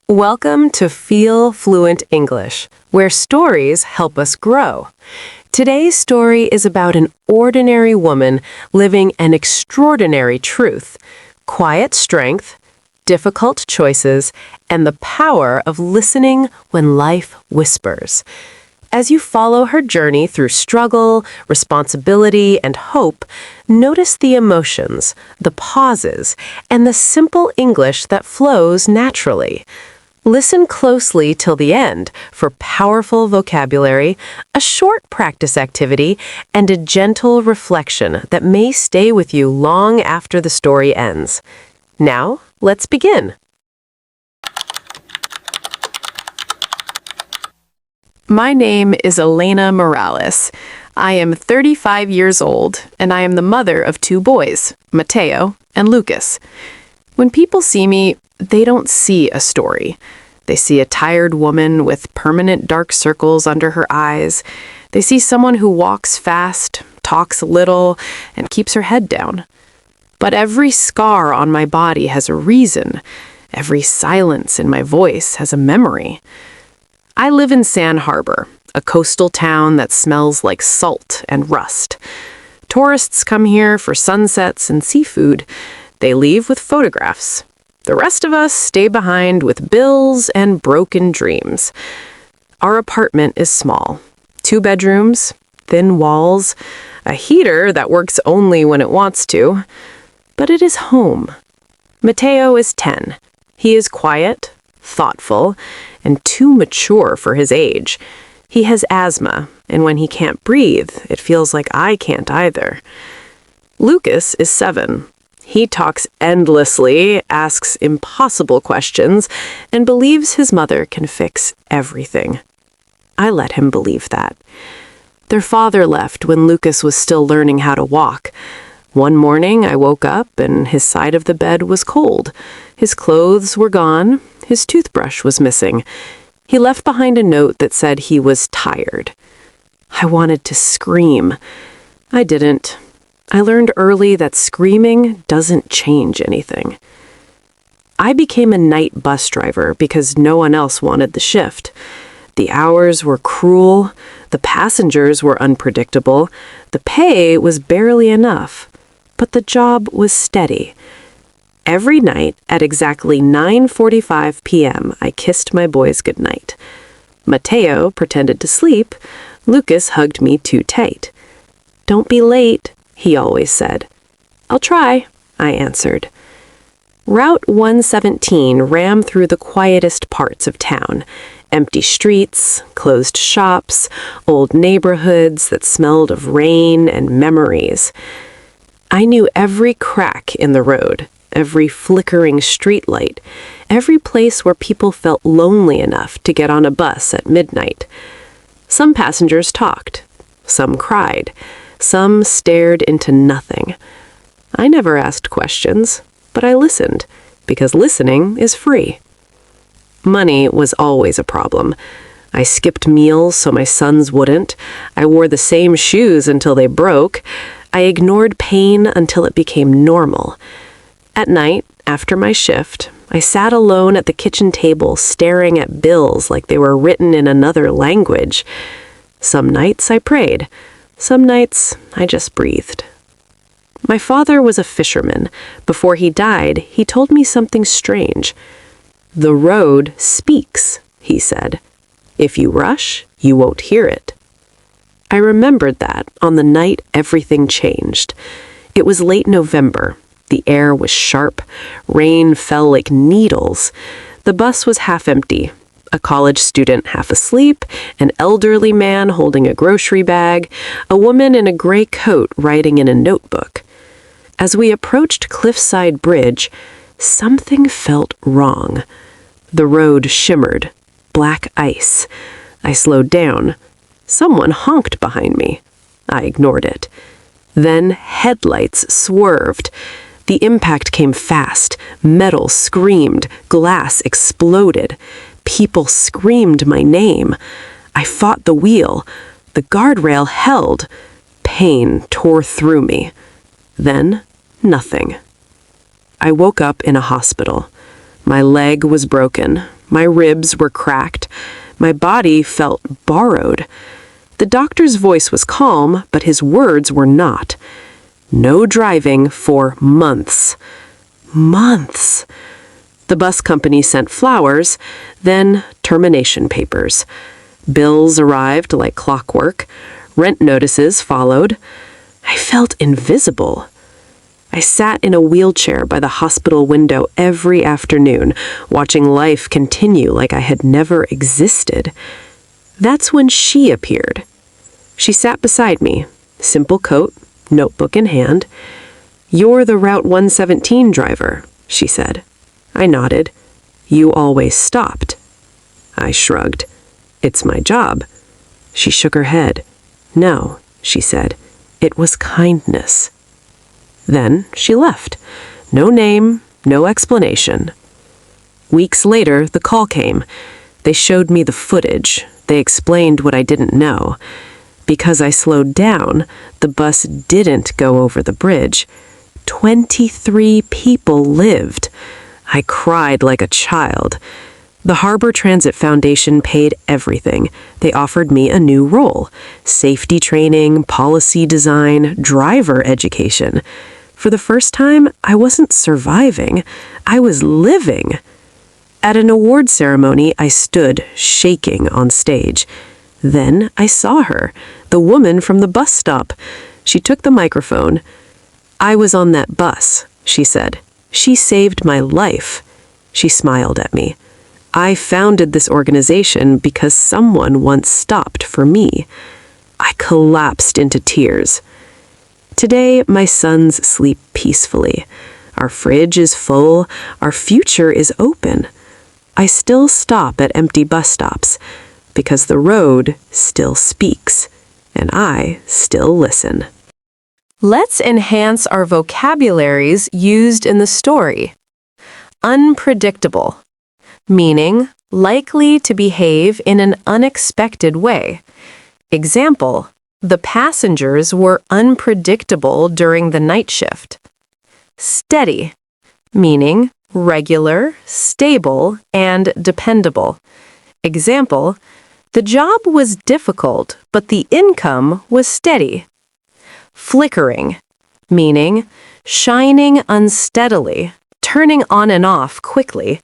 Welcome to Feel Fluent English, where stories help us grow. Today's story is about an ordinary woman living an extraordinary truth, quiet strength, difficult choices, and the power of listening when life whispers. As you follow her journey through struggle, responsibility, and hope, notice the emotions, the pauses, and the simple English that flows naturally. Listen closely till the end for powerful vocabulary, a short practice activity, and a gentle reflection that may stay with you long after the story ends. Now, let's begin. My name is Elena Morales. I am 35 years old, and I am the mother of two boys, Mateo and Lucas. When people see me, they don't see a story. They see a tired woman with permanent dark circles under her eyes. They see someone who walks fast, talks little, and keeps her head down. But every scar on my body has a reason. Every silence in my voice has a memory. I live in San Harbor, a coastal town that smells like salt and rust. Tourists come here for sunsets and seafood. They leave with photographs. The rest of us stay behind with bills and broken dreams. Our apartment is small. 2 bedrooms, thin walls, a heater that works only when it wants to. But it is home. Mateo is 10. He is quiet, thoughtful, and too mature for his age. He has asthma, and when he can't breathe, it feels like I can't either. Lucas is 7. He talks endlessly, asks impossible questions, and believes his mother can fix everything. I let him believe that. Their father left when Lucas was still learning how to walk. One morning, I woke up and his side of the bed was cold. His clothes were gone. His toothbrush was missing. He left behind a note that said he was tired. I wanted to scream. I didn't. I learned early that screaming doesn't change anything. I became a night bus driver because no one else wanted the shift. The hours were cruel, the passengers were unpredictable, the pay was barely enough, but the job was steady. Every night at exactly 9:45 p.m., I kissed my boys goodnight. Mateo pretended to sleep. Lucas hugged me too tight. "Don't be late," he always said. "I'll try," I answered. Route 117 ran through the quietest parts of town. Empty streets, closed shops, old neighborhoods that smelled of rain and memories. I knew every crack in the road, every flickering streetlight, every place where people felt lonely enough to get on a bus at midnight. Some passengers talked. Some cried. Some stared into nothing. I never asked questions, but I listened, because listening is free. Money was always a problem. I skipped meals so my sons wouldn't. I wore the same shoes until they broke. I ignored pain until it became normal. At night, after my shift, I sat alone at the kitchen table staring at bills like they were written in another language. Some nights I prayed. Some nights I just breathed. My father was a fisherman. Before he died, he told me something strange. "The road speaks," he said. "If you rush, you won't hear it." I remembered that on the night everything changed. It was late November. The air was sharp. Rain fell like needles. The bus was half empty. A college student half asleep, an elderly man holding a grocery bag, a woman in a gray coat writing in a notebook. As we approached Cliffside Bridge, something felt wrong. The road shimmered. Black ice. I slowed down. Someone honked behind me. I ignored it. Then headlights swerved. The impact came fast. Metal screamed. Glass exploded. People screamed my name. I fought the wheel. The guardrail held. Pain tore through me. Then, nothing. I woke up in a hospital. My leg was broken. My ribs were cracked. My body felt borrowed. The doctor's voice was calm, but his words were not. No driving for months. Months. The bus company sent flowers, then termination papers. Bills arrived like clockwork. Rent notices followed. I felt invisible. I sat in a wheelchair by the hospital window every afternoon, watching life continue like I had never existed. That's when she appeared. She sat beside me, simple coat, notebook in hand. "You're the Route 117 driver," she said. I nodded. "You always stopped." I shrugged. "It's my job." She shook her head. "No," she said. "It was kindness." Then she left. No name, no explanation. Weeks later, the call came. They showed me the footage. They explained what I didn't know. Because I slowed down, the bus didn't go over the bridge. 23 people lived. I cried like a child. The Harbor Transit Foundation paid everything. They offered me a new role: safety training, policy design, driver education. For the first time, I wasn't surviving. I was living. At an award ceremony, I stood, shaking, on stage. Then I saw her, the woman from the bus stop. She took the microphone. "I was on that bus," she said. "She saved my life." She smiled at me. "I founded this organization because someone once stopped for me." I collapsed into tears. Today, my sons sleep peacefully. Our fridge is full. Our future is open. I still stop at empty bus stops because the road still speaks, and I still listen. Let's enhance our vocabularies used in the story. Unpredictable, meaning likely to behave in an unexpected way. Example, the passengers were unpredictable during the night shift. Steady, meaning regular, stable, and dependable. Example, the job was difficult, but the income was steady. Flickering, meaning shining unsteadily, turning on and off quickly.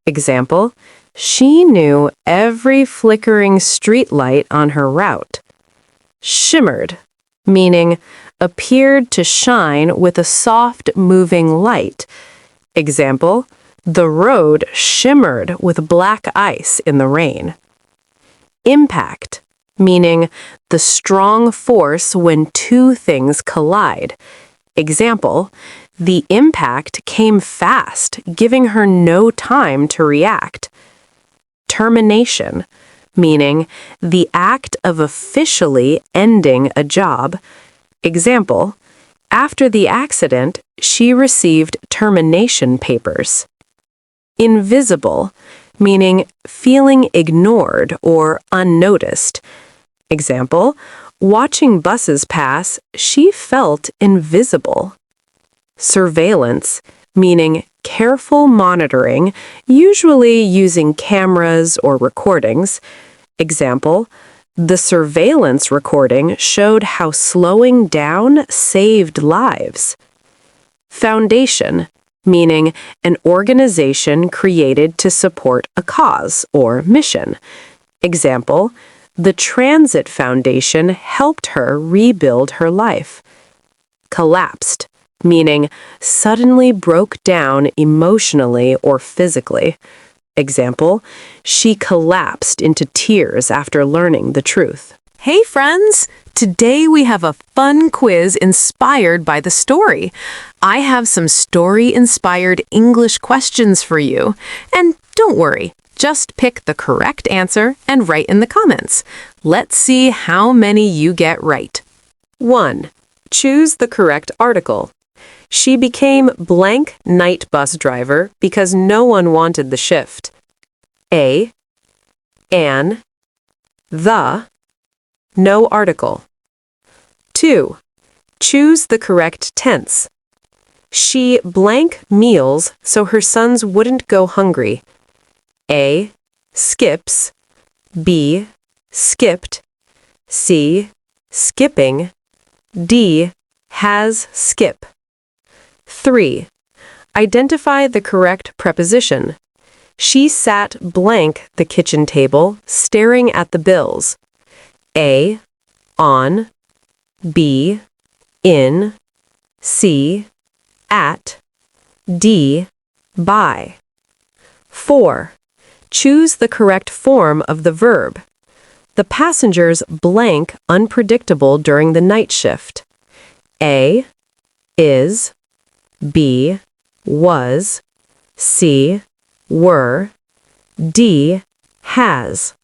Example, she knew every flickering street light on her route. Shimmered, meaning appeared to shine with a soft moving light. Example, the road shimmered with black ice in the rain. Impact, meaning the strong force when two things collide. Example, the impact came fast, giving her no time to react. Termination, meaning the act of officially ending a job. Example, after the accident, she received termination papers. Invisible, meaning feeling ignored or unnoticed. Example, watching buses pass, she felt invisible. Surveillance, meaning careful monitoring, usually using cameras or recordings. Example, the surveillance recording showed how slowing down saved lives. Foundation, meaning an organization created to support a cause or mission. Example, the Transit Foundation helped her rebuild her life. Collapsed, meaning suddenly broke down emotionally or physically. Example, she collapsed into tears after learning the truth. Hey friends! Today we have a fun quiz inspired by the story. I have some story-inspired English questions for you. And don't worry, just pick the correct answer and write in the comments. Let's see how many you get right. 1. Choose the correct article. She became blank night bus driver because no one wanted the shift. A. An. The. No article. 2. Choose the correct tense. She blank meals so her sons wouldn't go hungry. A. Skips. B. Skipped. C. Skipping. D. Has skip. 3. Identify the correct preposition. She sat blank the kitchen table, staring at the bills. A. On. B. In. C. At. D. By. 4. Choose the correct form of the verb. The passengers blank unpredictable during the night shift. A. Is. B. Was. C. Were. D. Has.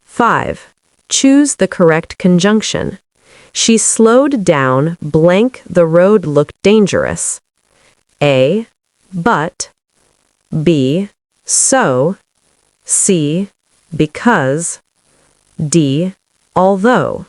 5. Choose the correct conjunction. She slowed down blank the road looked dangerous. A. But. B. So. C. Because. D. Although.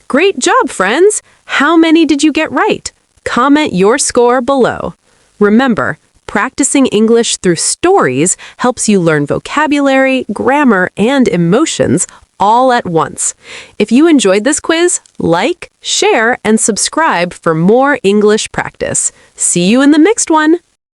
Great job, friends! How many did you get right? Comment your score below. Remember, practicing English through stories helps you learn vocabulary, grammar, and emotions all at once. If you enjoyed this quiz, like, share, and subscribe for more English practice. See you in the next one!